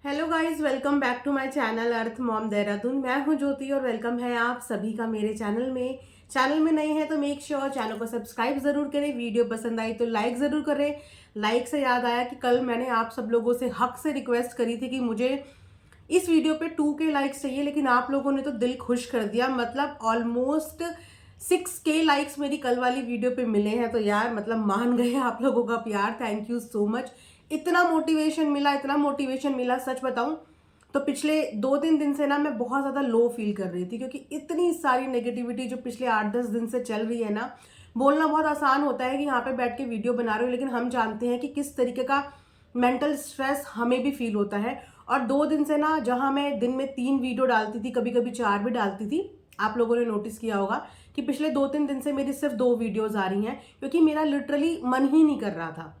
Hello guys, welcome back to my channel earth mom Dehradun. मैं हूं ज्योति और वेलकम है आप सभी का मेरे चैनल में नए हैं तो मेक श्योर चैनल को सब्सक्राइब जरूर करें। वीडियो पसंद आई तो लाइक जरूर करें। लाइक से याद आया कि कल मैंने आप सब लोगों से हक से रिक्वेस्ट करी थी कि मुझे इस वीडियो पे 2K लाइक्स चाहिए, लेकिन आप लोगों ने तो दिल खुश कर दिया। मतलब ऑलमोस्ट 6K लाइक्स मेरी कल वाली वीडियो पे मिले हैं। तो यार मतलब मान गए आप लोगों का प्यार, थैंक यू सो मच। इतना मोटिवेशन मिला, सच बताऊं तो पिछले 2-3 दिन से ना मैं बहुत ज़्यादा लो फील कर रही थी, क्योंकि इतनी सारी नेगेटिविटी जो पिछले 8-10 दिन से चल रही है ना। बोलना बहुत आसान होता है कि यहाँ पे बैठ के वीडियो बना रहे हो, लेकिन हम जानते हैं कि किस तरीके का मेंटल स्ट्रेस हमें भी फील होता है। और 2 दिन से ना, जहाँ मैं दिन में 3 वीडियो डालती थी, कभी कभी 4 भी डालती थी, आप लोगों ने नोटिस किया होगा कि पिछले 2-3 दिन से मेरी सिर्फ 2 वीडियोज आ रही हैं, क्योंकि मेरा लिटरली मन ही नहीं कर रहा था।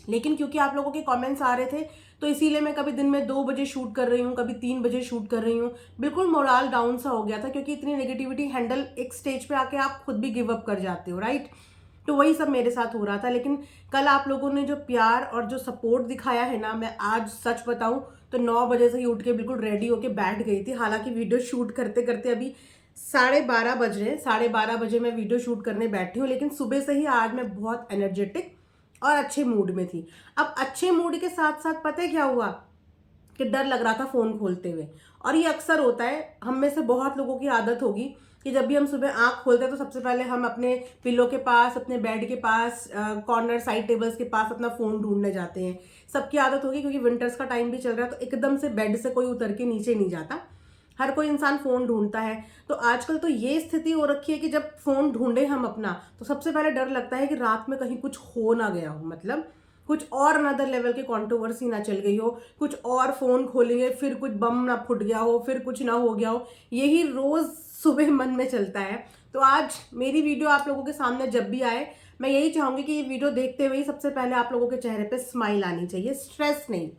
लेकिन क्योंकि आप लोगों के कमेंट्स आ रहे थे, तो इसीलिए मैं कभी दिन में 2 बजे शूट कर रही हूँ, कभी 3 बजे शूट कर रही हूँ। बिल्कुल मोराल डाउन सा हो गया था, क्योंकि इतनी नेगेटिविटी हैंडल एक स्टेज पे आके आप खुद भी गिव अप कर जाते हो, राइट। तो वही सब मेरे साथ हो रहा था। लेकिन कल आप लोगों ने जो प्यार और जो सपोर्ट दिखाया है ना, मैं आज सच बताऊं तो 9 बजे से ही उठ के बिल्कुल रेडी होके बैठ गई थी। हालांकि वीडियो शूट करते करते अभी 12:30 बज रहे हैं, 12:30 बजे मैं वीडियो शूट करने बैठी हूँ। लेकिन सुबह से ही आज मैं बहुत एनर्जेटिक और अच्छे मूड में थी। अब अच्छे मूड के साथ साथ पता है क्या हुआ, कि डर लग रहा था फोन खोलते हुए। और ये अक्सर होता है, हम में से बहुत लोगों की आदत होगी कि जब भी हम सुबह आंख खोलते हैं तो सबसे पहले हम अपने पिलो के पास, अपने बेड के पास, कॉर्नर साइड टेबल्स के पास अपना फोन ढूंढने जाते हैं। सबकी आदत होगी, क्योंकि विंटर्स का टाइम भी चल रहा है, तो एकदम से बेड से कोई उतर के नीचे नहीं जाता। हर कोई इंसान फोन ढूंढता है। तो आजकल तो ये स्थिति हो रखी है कि जब फोन ढूंढे हम अपना, तो सबसे पहले डर लगता है कि रात में कहीं कुछ हो ना गया हो, मतलब कुछ और अनदर लेवल की कंट्रोवर्सी ना चल गई हो, कुछ और फोन खोलेंगे फिर कुछ बम ना फूट गया हो, फिर कुछ ना हो गया हो। यही रोज सुबह मन में चलता है। तो आज मेरी वीडियो आप लोगों के सामने जब भी आए, मैं यही चाहूंगी कि ये वीडियो देखते हुए ही सबसे पहले आप लोगों के चेहरे पे स्माइल आनी चाहिए, स्ट्रेस नहीं।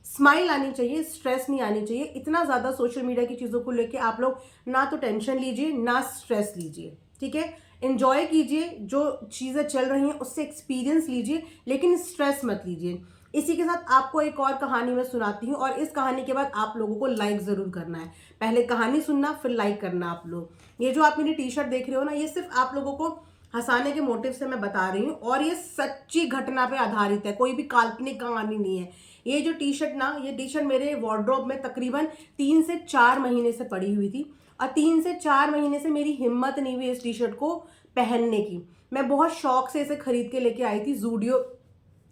स्माइल आनी चाहिए, स्ट्रेस नहीं आनी चाहिए। इतना ज्यादा सोशल मीडिया की चीजों को लेके आप लोग ना तो टेंशन लीजिए ना स्ट्रेस लीजिए, ठीक है। एंजॉय कीजिए, जो चीजें चल रही हैं उससे एक्सपीरियंस लीजिए, लेकिन स्ट्रेस मत लीजिए। इसी के साथ आपको एक और कहानी मैं सुनाती हूँ, और इस कहानी के बाद आप लोगों को लाइक जरूर करना है। पहले कहानी सुनना, फिर लाइक करना आप लोग। ये जो आप मेरी टी शर्ट देख रहे हो ना, ये सिर्फ आप लोगों को हंसाने के मोटिव से मैं बता रही हूँ, और ये सच्ची घटना पे आधारित है, कोई भी काल्पनिक कहानी नहीं है। ये जो टी शर्ट ना, ये टी शर्ट मेरे वार्डरोब में तकरीबन 3 से 4 महीने से पड़ी हुई थी, और 3 से 4 महीने से मेरी हिम्मत नहीं हुई इस टी शर्ट को पहनने की। मैं बहुत शौक से इसे खरीद के लेके आई थी, जूडियो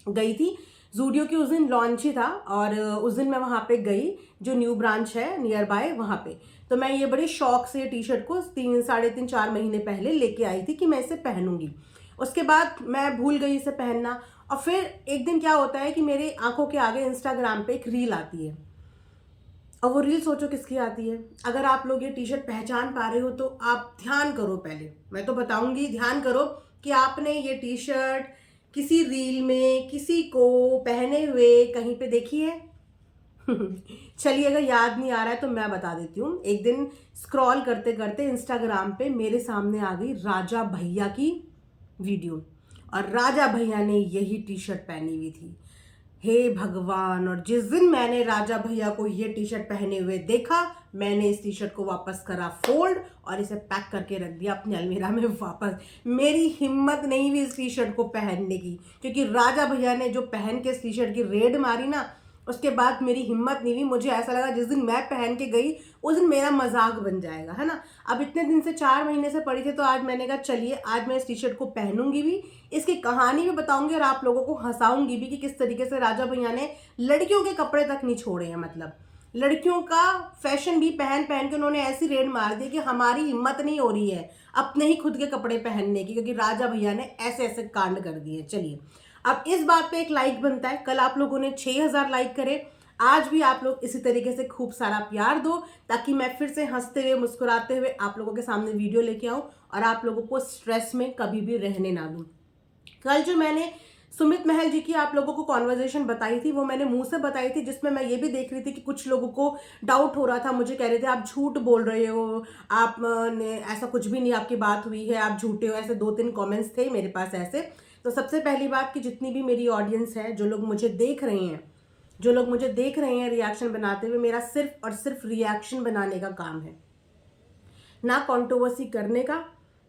गई थी। जूडियो की उस दिन लॉन्च ही था, और उस दिन मैं वहां पे गई, जो न्यू ब्रांच है नियर बाय वहां पे। तो मैं ये बड़े शौक से टी शर्ट को 3, 3.5, 4 महीने पहले लेके आई थी कि मैं इसे पहनूंगी। उसके बाद मैं भूल गई इसे पहनना। और फिर एक दिन क्या होता है कि मेरे आंखों के आगे इंस्टाग्राम पे एक रील आती है। और वो रील सोचो किसकी आती है। अगर आप लोग ये टी शर्ट पहचान पा रहे हो तो आप ध्यान करो, पहले मैं तो बताऊंगी, ध्यान करो कि आपने ये टी शर्ट किसी रील में किसी को पहने हुए कहीं पे देखी है। चलिए, अगर याद नहीं आ रहा है तो मैं बता देती हूँ। एक दिन स्क्रॉल करते करते इंस्टाग्राम पे मेरे सामने आ गई राजा भैया की वीडियो, और राजा भैया ने यही टी शर्ट पहनी हुई थी। हे भगवान! और जिस दिन मैंने राजा भैया को ये टी शर्ट पहने हुए देखा, मैंने इस टी शर्ट को वापस करा फोल्ड, और इसे पैक करके रख दिया अपने अलमीरा में वापस। मेरी हिम्मत नहीं हुई इस टी शर्ट को पहनने की, क्योंकि राजा भैया ने जो पहन के इस टी शर्ट की रेड मारी ना, उसके बाद मेरी हिम्मत नहीं हुई। मुझे ऐसा लगा जिस दिन मैं पहन के गई उस दिन मेरा मजाक बन जाएगा, है ना। अब इतने दिन से 4 महीने से पड़ी थी, तो आज मैंने कहा चलिए आज मैं इस टी शर्ट को पहनूंगी भी, इसकी कहानी भी बताऊंगी, और आप लोगों को हंसाऊंगी भी कि किस तरीके से राजा भैया ने लड़कियों के कपड़े तक नहीं छोड़े हैं। मतलब लड़कियों का फैशन भी पहन पहन के उन्होंने ऐसी रेड मार दी कि हमारी हिम्मत नहीं हो रही है अपने ही खुद के कपड़े पहनने की, क्योंकि राजा भैया ने ऐसे ऐसे कांड कर दिए। चलिए, अब इस बात पे एक लाइक बनता है। कल आप लोगों ने 6000 लाइक करे, आज भी आप लोग इसी तरीके से खूब सारा प्यार दो, ताकि मैं फिर से हंसते हुए मुस्कुराते हुए आप लोगों के सामने वीडियो लेके आऊं, और आप लोगों को स्ट्रेस में कभी भी रहने ना दूं। कल जो मैंने सुमित महल जी की आप लोगों को कॉन्वर्जेशन बताई थी, वो मैंने मुंह से बताई थी, जिसमें मैं ये भी देख रही थी कि कुछ लोगों को डाउट हो रहा था, मुझे कह रहे थे आप झूठ बोल रहे हो, आप ने ऐसा कुछ भी नहीं आपकी बात हुई है, आप झूठे हो। ऐसे 2-3 कमेंट्स थे मेरे पास ऐसे। तो सबसे पहली बात कि जितनी भी मेरी ऑडियंस है, जो लोग मुझे देख रहे हैं, जो लोग मुझे देख रहे हैं रिएक्शन बनाते हुए, मेरा सिर्फ और सिर्फ रिएक्शन बनाने का काम है, ना कंट्रोवर्सी करने का,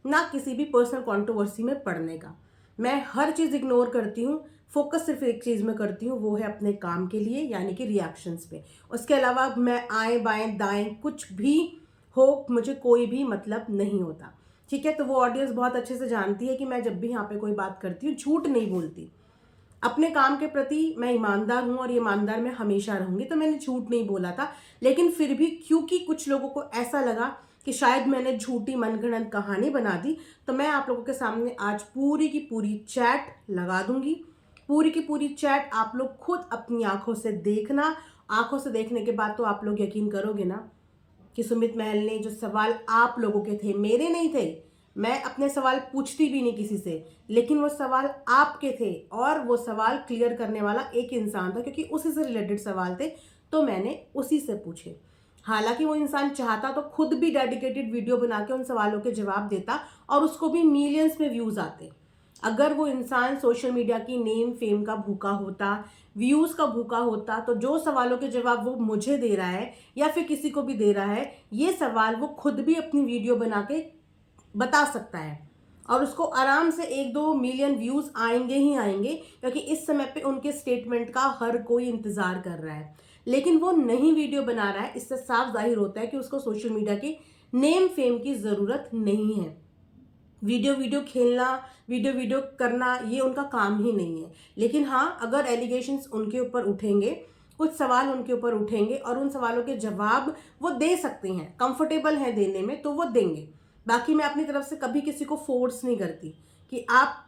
ना किसी भी पर्सनल कंट्रोवर्सी में पड़ने का। मैं हर चीज़ इग्नोर करती हूँ, फोकस सिर्फ एक चीज़ में करती हूँ, वो है अपने काम के लिए, यानी कि रिएक्शंस पे। उसके अलावा मैं आएँ बाएँ दाएँ कुछ भी हो, मुझे कोई भी मतलब नहीं होता। ठीक है, तो वो ऑडियंस बहुत अच्छे से जानती है कि मैं जब भी यहाँ पे कोई बात करती हूँ झूठ नहीं बोलती। अपने काम के प्रति मैं ईमानदार हूँ और ईमानदार मैं हमेशा रहूंगी, तो मैंने झूठ नहीं बोला था। लेकिन फिर भी क्योंकि कुछ लोगों को ऐसा लगा कि शायद मैंने झूठी मनगढ़ंत कहानी बना दी, तो मैं आप लोगों के सामने आज पूरी की पूरी चैट लगा दूंगी। पूरी की पूरी चैट आप लोग खुद अपनी आंखों से देखना। आंखों से देखने के बाद तो आप लोग यकीन करोगे ना कि सुमित महल ने जो सवाल आप लोगों के थे, मेरे नहीं थे, मैं अपने सवाल पूछती भी नहीं किसी से, लेकिन वो सवाल आपके थे और वो सवाल क्लियर करने वाला एक इंसान था, क्योंकि उसी से रिलेटेड सवाल थे, तो मैंने उसी से पूछे। हालांकि वो इंसान चाहता तो खुद भी डेडिकेटेड वीडियो बना के उन सवालों के जवाब देता और उसको भी मिलियंस में व्यूज आते। अगर वो इंसान सोशल मीडिया की नेम फेम का भूखा होता, व्यूज का भूखा होता, तो जो सवालों के जवाब वो मुझे दे रहा है या फिर किसी को भी दे रहा है, ये सवाल वो खुद भी अपनी वीडियो बना के बता सकता है और उसको आराम से 1-2 मिलियन व्यूज आएंगे ही आएंगे, क्योंकि इस समय पे उनके स्टेटमेंट का हर कोई इंतजार कर रहा है। लेकिन वो नहीं वीडियो बना रहा है, इससे साफ जाहिर होता है कि उसको सोशल मीडिया की नेम फेम की जरूरत नहीं है। वीडियो खेलना, वीडियो करना, ये उनका काम ही नहीं है। लेकिन हाँ, अगर एलिगेशंस उनके ऊपर उठेंगे, कुछ सवाल उनके ऊपर उठेंगे और उन सवालों के जवाब वो दे सकते हैं, कंफर्टेबल हैं देने में, तो वो देंगे। बाकी मैं अपनी तरफ से कभी किसी को फोर्स नहीं करती कि आप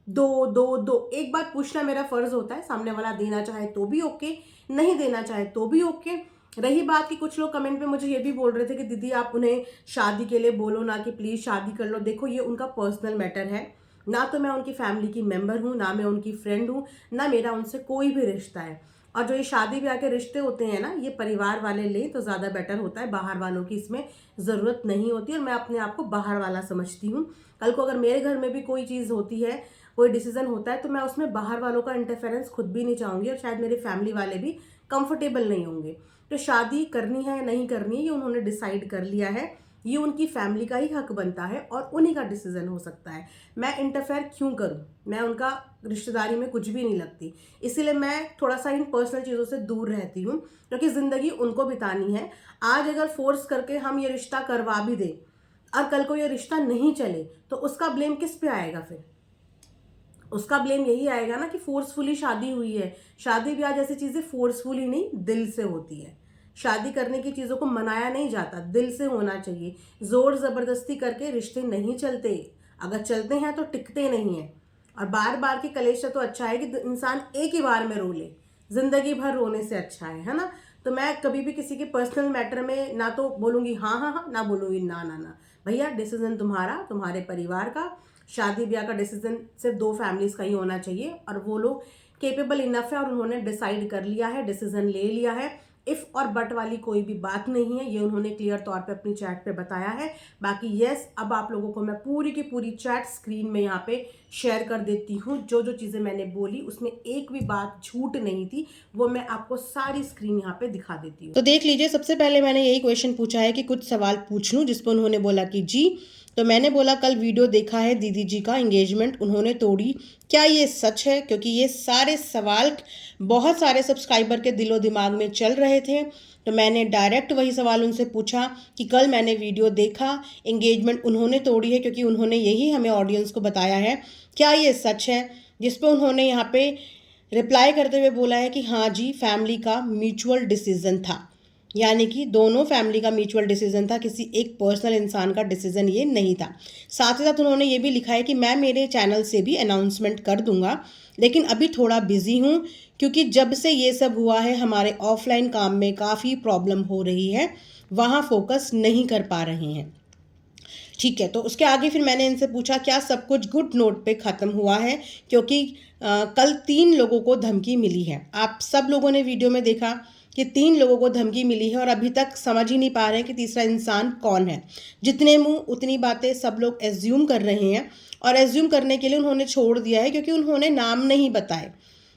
दो दो दो। एक बात पूछना मेरा फर्ज होता है, सामने वाला देना चाहे तो भी ओके, नहीं देना चाहे तो भी ओके। रही बात कि कुछ लोग कमेंट में मुझे ये भी बोल रहे थे कि दीदी आप उन्हें शादी के लिए बोलो ना, कि प्लीज़ शादी कर लो। देखो, ये उनका पर्सनल मैटर है, ना तो मैं उनकी फैमिली की मेंबर हूँ, ना मैं उनकी फ्रेंड हूँ, ना मेरा उनसे कोई भी रिश्ता है। और जो ये शादी ब्याह के रिश्ते होते हैं ना, ये परिवार वाले लें तो ज़्यादा बेटर होता है, बाहर वालों की इसमें ज़रूरत नहीं होती और मैं अपने आप को बाहर वाला समझती हूँ। कल को अगर मेरे घर में भी कोई चीज़ होती है, कोई डिसीजन होता है, तो मैं उसमें बाहर वालों का इंटरफेरेंस खुद भी नहीं चाहूँगी और शायद मेरे फैमिली वाले भी कंफर्टेबल नहीं होंगे। तो शादी करनी है या नहीं करनी है, ये उन्होंने डिसाइड कर लिया है, ये उनकी फैमिली का ही हक बनता है और उन्हीं का डिसीजन हो सकता है। मैं इंटरफेयर क्यों करूं? मैं उनका रिश्तेदारी में कुछ भी नहीं लगती, इसीलिए मैं थोड़ा सा इन पर्सनल चीज़ों से दूर रहती हूँ, क्योंकि ज़िंदगी उनको बितानी है। आज अगर फोर्स करके हम ये रिश्ता करवा भी दें और कल को ये रिश्ता नहीं चले, तो उसका ब्लेम किस पे आएगा? फिर उसका ब्लेम यही आएगा ना कि फोर्सफुली शादी हुई है। शादी ब्याह जैसी चीज़ें फोर्सफुली नहीं, दिल से होती है। शादी करने की चीज़ों को मनाया नहीं जाता, दिल से होना चाहिए। जोर ज़बरदस्ती करके रिश्ते नहीं चलते, अगर चलते हैं तो टिकते नहीं हैं। और बार बार की कलेश से तो अच्छा है कि इंसान एक ही बार में रो ले, जिंदगी भर रोने से अच्छा है ना। तो मैं कभी भी किसी के पर्सनल मैटर में ना तो बोलूँगी हाँ हाँ हाँ, ना बोलूँगी ना ना ना। भैया, डिसीजन तुम्हारा, तुम्हारे परिवार का। शादी ब्याह का डिसीजन सिर्फ 2 फैमिलीज का ही होना चाहिए और वो लोग केपेबल इनफ है और उन्होंने डिसाइड कर लिया है, डिसीजन ले लिया है। इफ और बट वाली कोई भी बात नहीं है, ये उन्होंने क्लियर तौर पे अपनी चैट पे बताया है। बाकी यस, अब आप लोगों को मैं पूरी की पूरी चैट स्क्रीन में यहाँ पे शेयर कर देती हूँ। जो जो चीज़ें मैंने बोली उसमें एक भी बात झूठ नहीं थी, वो मैं आपको सारी स्क्रीन यहाँ पे दिखा देती हूँ। तो देख लीजिए, सबसे पहले मैंने यही क्वेश्चन पूछा है कि कुछ सवाल पूछ लूँ, जिस पर उन्होंने बोला कि जी। तो मैंने बोला कल वीडियो देखा है दीदी जी का, एंगेजमेंट उन्होंने तोड़ी, क्या ये सच है? क्योंकि ये सारे सवाल बहुत सारे सब्सक्राइबर के दिलो दिमाग में चल रहे थे, तो मैंने डायरेक्ट वही सवाल उनसे पूछा कि कल मैंने वीडियो देखा, एंगेजमेंट उन्होंने तोड़ी है, क्योंकि उन्होंने यही हमें ऑडियंस को बताया है, क्या ये सच है? जिस पर उन्होंने यहाँ पे रिप्लाई करते हुए बोला है कि हाँ जी, फैमिली का म्यूचुअल डिसीजन था, यानी कि दोनों फैमिली का म्यूचुअल डिसीजन था, किसी एक पर्सनल इंसान का डिसीजन ये नहीं था। साथ ही साथ उन्होंने ये भी लिखा है कि मैं मेरे चैनल से भी अनाउंसमेंट कर दूंगा, लेकिन अभी थोड़ा बिजी हूँ, क्योंकि जब से ये सब हुआ है हमारे ऑफलाइन काम में काफ़ी प्रॉब्लम हो रही है, वहाँ फोकस नहीं कर पा रहे हैं। ठीक है, तो उसके आगे फिर मैंने इनसे पूछा क्या सब कुछ गुड नोट पे ख़त्म हुआ है, क्योंकि कल 3 लोगों को धमकी मिली है। आप सब लोगों ने वीडियो में देखा कि 3 लोगों को धमकी मिली है और अभी तक समझ ही नहीं पा रहे हैं कि तीसरा इंसान कौन है। जितने मुंह उतनी बातें, सब लोग एज्यूम कर रहे हैं और एज्यूम करने के लिए उन्होंने छोड़ दिया है, क्योंकि उन्होंने नाम नहीं बताए।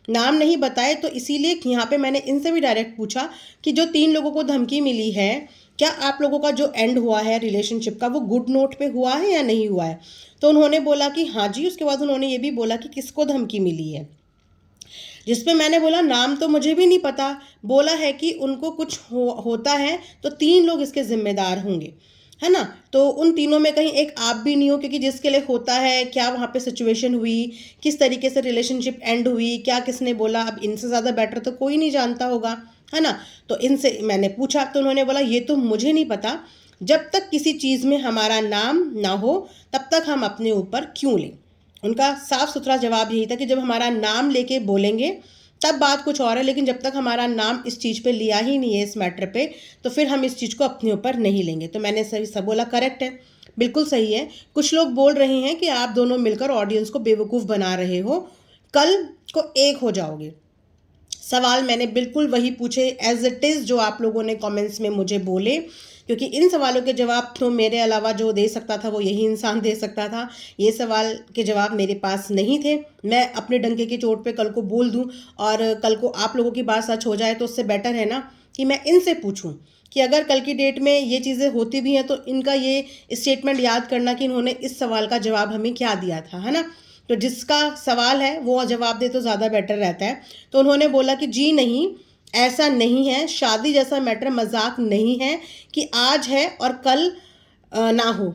नाम नहीं बताए, तो इसीलिए यहाँ पे मैंने इनसे भी डायरेक्ट पूछा कि जो 3 लोगों को धमकी मिली है, क्या आप लोगों का जो एंड हुआ है रिलेशनशिप का वो गुड नोट पे हुआ है या नहीं हुआ है। तो उन्होंने बोला कि हाँ जी। उसके बाद उन्होंने ये भी बोला कि किसको धमकी मिली है, जिस पे मैंने बोला नाम तो मुझे भी नहीं पता। बोला है कि उनको कुछ होता है तो 3 लोग इसके जिम्मेदार होंगे, है ना। तो उन तीनों में कहीं एक आप भी नहीं हो, क्योंकि जिसके लिए होता है क्या वहाँ पे सिचुएशन हुई, किस तरीके से रिलेशनशिप एंड हुई, क्या किसने बोला, अब इनसे ज़्यादा बेटर तो कोई नहीं जानता होगा, है ना। तो इनसे मैंने पूछा तो उन्होंने बोला ये तो मुझे नहीं पता, जब तक किसी चीज़ में हमारा नाम ना हो तब तक हम अपने ऊपर क्यों लें। उनका साफ सुथरा जवाब यही था कि जब हमारा नाम लेके बोलेंगे तब बात कुछ और है, लेकिन जब तक हमारा नाम इस चीज़ पे लिया ही नहीं है, इस मैटर पे, तो फिर हम इस चीज़ को अपने ऊपर नहीं लेंगे। तो मैंने सही सब बोला, करेक्ट है, बिल्कुल सही है। कुछ लोग बोल रहे हैं कि आप दोनों मिलकर ऑडियंस को बेवकूफ़ बना रहे हो, कल को एक हो जाओगे। सवाल मैंने बिल्कुल वही पूछे एज इट इज़ जो आप लोगों ने कमेंट्स में मुझे बोले, क्योंकि इन सवालों के जवाब तो मेरे अलावा जो दे सकता था वो यही इंसान दे सकता था। ये सवाल के जवाब मेरे पास नहीं थे। मैं अपने डंके की चोट पे कल को बोल दूं और कल को आप लोगों की बात सच हो जाए, तो उससे बेटर है ना कि मैं इनसे पूछूं कि अगर कल की डेट में ये चीज़ें होती भी हैं तो इनका ये स्टेटमेंट याद करना कि इन्होंने इस सवाल का जवाब हमें क्या दिया था, है ना। तो जिसका सवाल है वो जवाब दे तो ज़्यादा बेटर रहता है। तो उन्होंने बोला कि जी नहीं, ऐसा नहीं है, शादी जैसा मैटर मजाक नहीं है कि आज है और कल ना हो।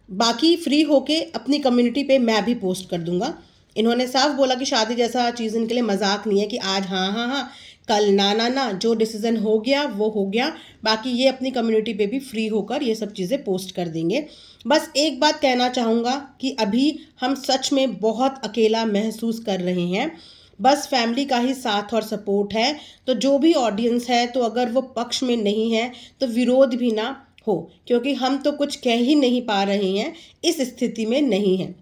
बाकी फ्री होके अपनी कम्युनिटी पे मैं भी पोस्ट कर दूंगा। इन्होंने साफ बोला कि शादी जैसा चीज़ इनके लिए मजाक नहीं है कि आज हाँ हाँ हाँ कल ना ना ना, जो डिसीजन हो गया वो हो गया। बाकी ये अपनी कम्युनिटी पे भी फ्री होकर ये सब चीज़ें पोस्ट कर देंगे। बस एक बात कहना चाहूँगा कि अभी हम सच में बहुत अकेला महसूस कर रहे हैं। बस फैमिली का ही साथ और सपोर्ट है। तो जो भी ऑडियंस है, तो अगर वो पक्ष में नहीं है तो विरोध भी ना हो, क्योंकि हम तो कुछ कह ही नहीं पा रहे हैं, इस स्थिति में नहीं है।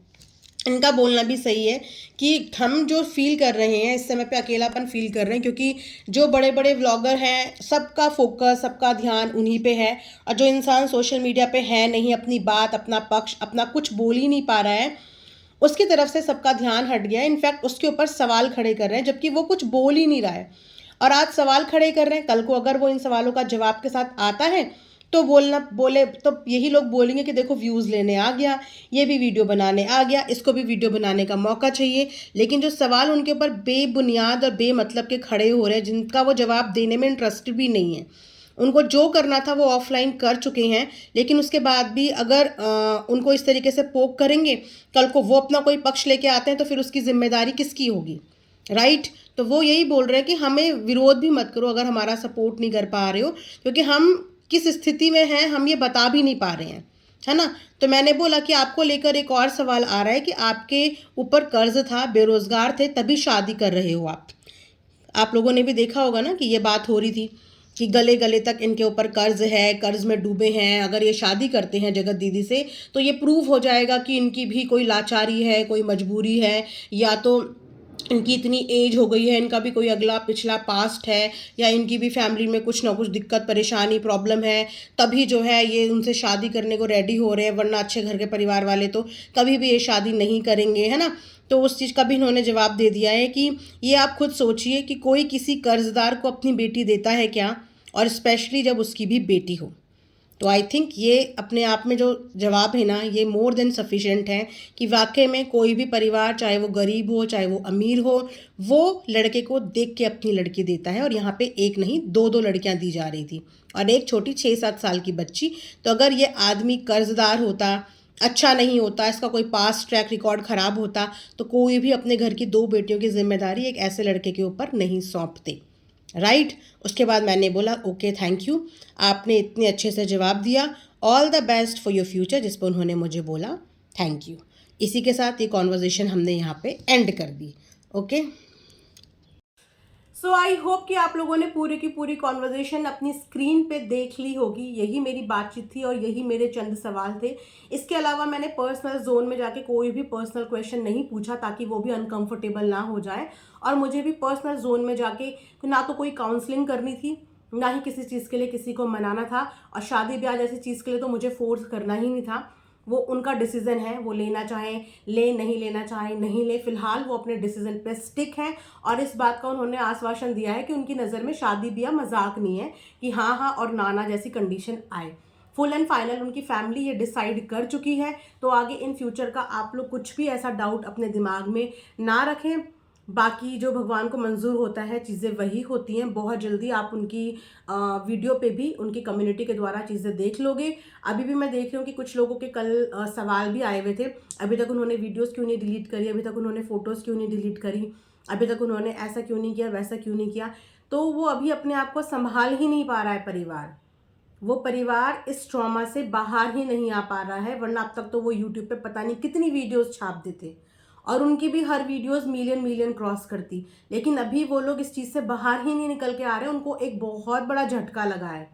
इनका बोलना भी सही है कि हम जो फील कर रहे हैं इस समय पे अकेलापन फील कर रहे हैं, क्योंकि जो बड़े बड़े व्लॉगर हैं सबका फोकस, सबका ध्यान उन्हीं पे है, और जो इंसान सोशल मीडिया पे है नहीं, अपनी बात, अपना पक्ष, अपना कुछ बोल ही नहीं पा रहा है, उसकी तरफ से सबका ध्यान हट गया है। इनफैक्ट उसके ऊपर सवाल खड़े कर रहे हैं, जबकि वो कुछ बोल ही नहीं रहा है। और आज सवाल खड़े कर रहे हैं, कल को अगर वो इन सवालों का जवाब के साथ आता है तो बोले तो यही लोग बोलेंगे कि देखो व्यूज़ लेने आ गया, ये भी वीडियो बनाने आ गया, इसको भी वीडियो बनाने का मौका चाहिए। लेकिन जो सवाल उनके ऊपर बेबुनियाद और बेमतलब के खड़े हो रहे हैं, जिनका वो जवाब देने में इंटरेस्ट भी नहीं है, उनको जो करना था वो ऑफलाइन कर चुके हैं, लेकिन उसके बाद भी अगर उनको इस तरीके से पोक करेंगे, कल को वो अपना कोई पक्ष लेके आते हैं तो फिर उसकी जिम्मेदारी किसकी होगी, राइट। तो वो यही बोल रहे हैं कि हमें विरोध भी मत करो अगर हमारा सपोर्ट नहीं कर पा रहे हो, क्योंकि हम किस स्थिति में हैं हम ये बता भी नहीं पा रहे हैं, है ना। तो मैंने बोला कि आपको लेकर एक और सवाल आ रहा है कि आपके ऊपर कर्ज था, बेरोजगार थे, तभी शादी कर रहे हो आप लोगों ने भी देखा होगा ना कि ये बात हो रही थी कि गले गले तक इनके ऊपर कर्ज है, कर्ज में डूबे हैं। अगर ये शादी करते हैं जगत दीदी से तो ये प्रूव हो जाएगा कि इनकी भी कोई लाचारी है, कोई मजबूरी है, या तो इनकी इतनी एज हो गई है, इनका भी कोई अगला पिछला पास्ट है, या इनकी भी फैमिली में कुछ ना कुछ दिक्कत परेशानी प्रॉब्लम है, तभी जो है ये उनसे शादी करने को रेडी हो रहे हैं, वरना अच्छे घर के परिवार वाले तो कभी भी ये शादी नहीं करेंगे, है ना। तो उस चीज़ का भी इन्होंने जवाब दे दिया है कि ये आप खुद सोचिए कि कोई किसी कर्जदार को अपनी बेटी देता है क्या, और स्पेशली जब उसकी भी बेटी हो। तो आई थिंक ये अपने आप में जो जवाब है ना, ये मोर देन सफिशेंट है कि वाकई में कोई भी परिवार, चाहे वो गरीब हो चाहे वो अमीर हो, वो लड़के को देख के अपनी लड़की देता है। और यहाँ पे एक नहीं, दो दो लड़कियाँ दी जा रही थी, और एक छोटी 6-7 साल की बच्ची। तो अगर ये आदमी कर्जदार होता, अच्छा नहीं होता, इसका कोई पास ट्रैक रिकॉर्ड ख़राब होता, तो कोई भी अपने घर की 2 बेटियों की जिम्मेदारी एक ऐसे लड़के के ऊपर नहीं सौंपते, राइट। उसके बाद मैंने बोला ओके थैंक यू, आपने इतने अच्छे से जवाब दिया, all the best for your future, जिस पर उन्होंने मुझे बोला थैंक यू। इसी के साथ ये कॉन्वर्जेशन हमने यहाँ पे एंड कर दी। ओके, सो आई होप कि आप लोगों ने पूरी की पूरी कॉन्वर्जेशन अपनी स्क्रीन पे देख ली होगी। यही मेरी बातचीत थी और यही मेरे चंद सवाल थे। इसके अलावा मैंने पर्सनल जोन में जाके कोई भी पर्सनल क्वेश्चन नहीं पूछा, ताकि वो भी अनकंफर्टेबल ना हो जाए। और मुझे भी पर्सनल जोन में जाके ना तो कोई काउंसलिंग करनी थी, ना ही किसी चीज़ के लिए किसी को मनाना था, और शादी ब्याह जैसी चीज़ के लिए तो मुझे फोर्स करना ही नहीं था। वो उनका डिसीजन है, वो लेना चाहें ले, नहीं लेना चाहें नहीं ले, फिलहाल वो अपने डिसीजन पे स्टिक हैं। और इस बात का उन्होंने आश्वासन दिया है कि उनकी नज़र में शादी ब्याह मजाक नहीं है, कि हाँ हाँ और नाना जैसी कंडीशन आए। फुल एंड फाइनल उनकी फैमिली ये डिसाइड कर चुकी है। तो आगे इन फ्यूचर का आप लोग कुछ भी ऐसा डाउट अपने दिमाग में ना रखें। बाकी जो भगवान को मंजूर होता है चीज़ें वही होती हैं। बहुत जल्दी आप उनकी वीडियो पे भी उनकी कम्युनिटी के द्वारा चीज़ें देख लोगे। अभी भी मैं देख रही हूँ कि कुछ लोगों के कल सवाल भी आए हुए थे, अभी तक उन्होंने वीडियोस क्यों नहीं डिलीट करी, अभी तक उन्होंने फ़ोटोज़ क्यों नहीं डिलीट करी, अभी तक उन्होंने ऐसा क्यों नहीं किया, वैसा क्यों नहीं किया। तो वो अभी अपने आप को संभाल ही नहीं पा रहा है परिवार। वो परिवार इस ट्रॉमा से बाहर ही नहीं आ पा रहा है, वरना अब तक तो वो यूट्यूब पे पता नहीं कितनी वीडियोस छाप देते और उनकी भी हर वीडियोस मिलियन मिलियन क्रॉस करती। लेकिन अभी वो लोग इस चीज़ से बाहर ही नहीं निकल के आ रहे हैं। उनको एक बहुत बड़ा झटका लगा है।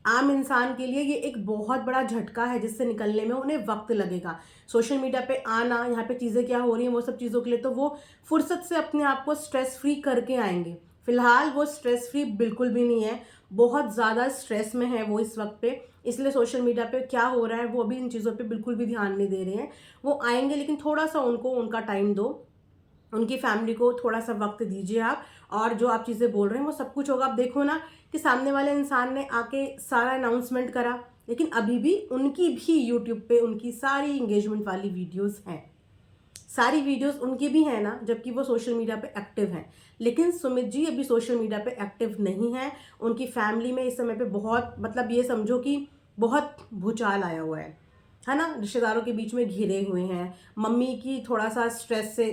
आम इंसान के लिए ये एक बहुत बड़ा झटका है जिससे निकलने में उन्हें वक्त लगेगा। सोशल मीडिया पे आना, यहाँ पे चीज़ें क्या हो रही हैं वो सब चीज़ों के लिए तो वो फुर्सत से अपने आप को स्ट्रेस फ्री करके आएंगे। फिलहाल वो स्ट्रेस फ्री बिल्कुल भी नहीं है, बहुत ज़्यादा स्ट्रेस में है वो इस वक्त पे। इसलिए सोशल मीडिया पे क्या हो रहा है वो अभी इन चीज़ों पे बिल्कुल भी ध्यान नहीं दे रहे हैं। वो आएंगे लेकिन थोड़ा सा उनको उनका टाइम दो, उनकी फैमिली को थोड़ा सा वक्त दीजिए आप। और जो आप चीज़ें बोल रहे हैं वो सब कुछ होगा। आप देखो ना कि सामने वाले इंसान ने आके सारा अनाउंसमेंट करा, लेकिन अभी भी उनकी भी यूट्यूब पे उनकी सारी इंगेजमेंट वाली वीडियोस हैं, सारी वीडियोस उनकी भी है ना, जबकि वो सोशल मीडिया पे एक्टिव हैं। लेकिन सुमित जी अभी सोशल मीडिया पे एक्टिव नहीं है। उनकी फैमिली में इस समय पे बहुत, मतलब ये समझो कि बहुत भूचाल आया हुआ है ना। रिश्तेदारों के बीच में घिरे हुए हैं। मम्मी की थोड़ा सा स्ट्रेस से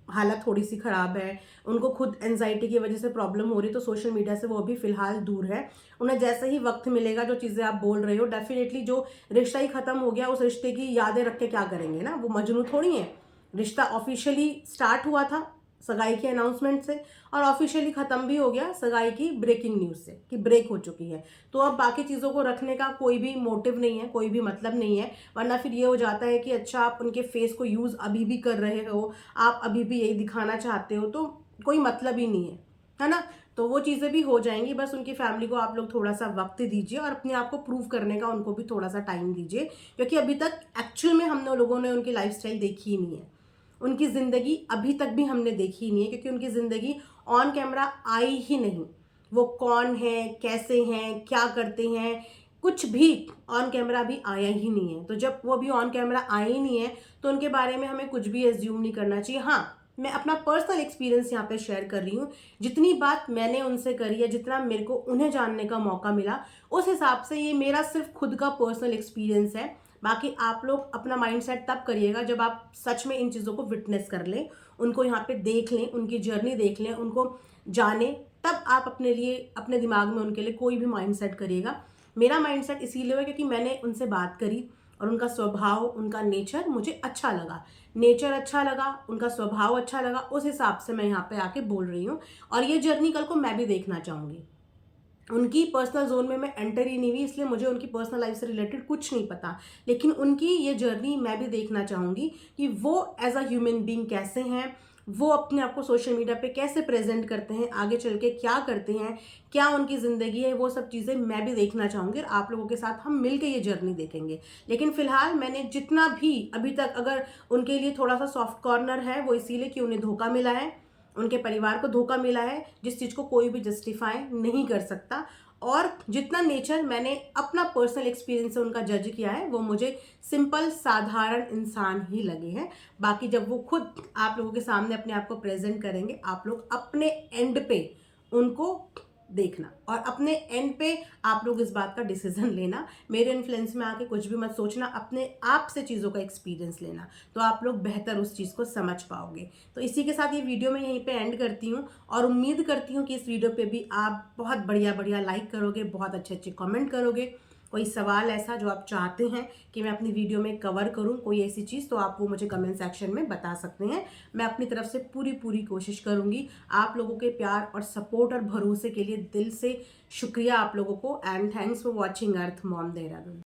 हालत थोड़ी सी ख़राब है, उनको खुद एनजाइटी की वजह से प्रॉब्लम हो रही है, तो सोशल मीडिया से वो अभी फ़िलहाल दूर है। उन्हें जैसे ही वक्त मिलेगा, जो चीज़ें आप बोल रहे हो, डेफिनेटली जो रिश्ता ही ख़त्म हो गया उस रिश्ते की यादें रख के क्या करेंगे ना, वो मजनू थोड़ी है। रिश्ता ऑफिशियली स्टार्ट हुआ था सगाई के अनाउंसमेंट से और ऑफिशियली ख़त्म भी हो गया सगाई की ब्रेकिंग न्यूज़ से कि ब्रेक हो चुकी है। तो अब बाकी चीज़ों को रखने का कोई भी मोटिव नहीं है, कोई भी मतलब नहीं है। वरना फिर ये हो जाता है कि अच्छा आप उनके फेस को यूज़ अभी भी कर रहे हो, आप अभी भी यही दिखाना चाहते हो, तो कोई मतलब ही नहीं है ना। तो वो चीज़ें भी हो जाएंगी। बस उनकी फैमिली को आप लोग थोड़ा सा वक्त दीजिए और अपने आप को प्रूव करने का उनको भी थोड़ा सा टाइम दीजिए, क्योंकि अभी तक एक्चुअल में हम लोगों ने उनकी लाइफस्टाइल देखी ही नहीं है। उनकी ज़िंदगी अभी तक भी हमने देखी ही नहीं है, क्योंकि उनकी ज़िंदगी ऑन कैमरा आई ही नहीं। वो कौन है, कैसे हैं, क्या करते हैं, कुछ भी ऑन कैमरा भी आया ही नहीं है। तो जब वो अभी ऑन कैमरा आए ही नहीं है तो उनके बारे में हमें कुछ भी एज्यूम नहीं करना चाहिए। हाँ, मैं अपना पर्सनल एक्सपीरियंस यहाँ पे शेयर कर रही हूँ। जितनी बात मैंने उनसे करी है, जितना मेरे को उन्हें जानने का मौका मिला, उस हिसाब से ये मेरा सिर्फ खुद का पर्सनल एक्सपीरियंस है। बाकी आप लोग अपना माइंडसेट तब करिएगा जब आप सच में इन चीज़ों को विटनेस कर लें, उनको यहाँ पे देख लें, उनकी जर्नी देख लें, उनको जानें, तब आप अपने लिए, अपने दिमाग में उनके लिए कोई भी माइंडसेट करिएगा। मेरा माइंडसेट इसीलिए है क्योंकि मैंने उनसे बात करी और उनका स्वभाव, उनका नेचर मुझे अच्छा लगा। नेचर अच्छा लगा, उनका स्वभाव अच्छा लगा, उस हिसाब से मैं यहाँ पे आके बोल रही हूँ। और ये जर्नी कल को मैं भी देखना चाहूँगी। उनकी पर्सनल जोन में मैं एंटर ही नहीं हुई, इसलिए मुझे उनकी पर्सनल लाइफ से रिलेटेड कुछ नहीं पता। लेकिन उनकी ये जर्नी मैं भी देखना चाहूँगी कि वो एज अ ह्यूमन बीइंग कैसे हैं, वो अपने आप को सोशल मीडिया पे कैसे प्रेजेंट करते हैं, आगे चल के क्या करते हैं, क्या उनकी ज़िंदगी है, वो सब चीज़ें मैं भी देखना चाहूँगी और आप लोगों के साथ हम मिल के ये जर्नी देखेंगे। लेकिन फिलहाल मैंने जितना भी अभी तक, अगर उनके लिए थोड़ा सा सॉफ्ट कॉर्नर है वो इसीलिए कि उन्हें धोखा मिला है, उनके परिवार को धोखा मिला है, जिस चीज़ को कोई भी जस्टिफाई नहीं कर सकता। और जितना नेचर मैंने अपना पर्सनल एक्सपीरियंस से उनका जज किया है, वो मुझे सिंपल साधारण इंसान ही लगे हैं। बाकी जब वो खुद आप लोगों के सामने अपने आप को प्रेजेंट करेंगे, आप लोग अपने एंड पे उनको देखना और अपने एंड पे आप लोग इस बात का डिसीजन लेना। मेरे इन्फ्लुएंस में आके कुछ भी मत सोचना, अपने आप से चीज़ों का एक्सपीरियंस लेना, तो आप लोग बेहतर उस चीज़ को समझ पाओगे। तो इसी के साथ ये वीडियो मैं यहीं पे एंड करती हूँ और उम्मीद करती हूँ कि इस वीडियो पे भी आप बहुत बढ़िया बढ़िया लाइक करोगे, बहुत अच्छे अच्छे कमेंट करोगे। कोई सवाल ऐसा जो आप चाहते हैं कि मैं अपनी वीडियो में कवर करूं, कोई ऐसी चीज़, तो आप वो मुझे कमेंट सेक्शन में बता सकते हैं। मैं अपनी तरफ से पूरी पूरी कोशिश करूंगी। आप लोगों के प्यार और सपोर्ट और भरोसे के लिए दिल से शुक्रिया आप लोगों को। And thanks for watching earth mom Dehradun.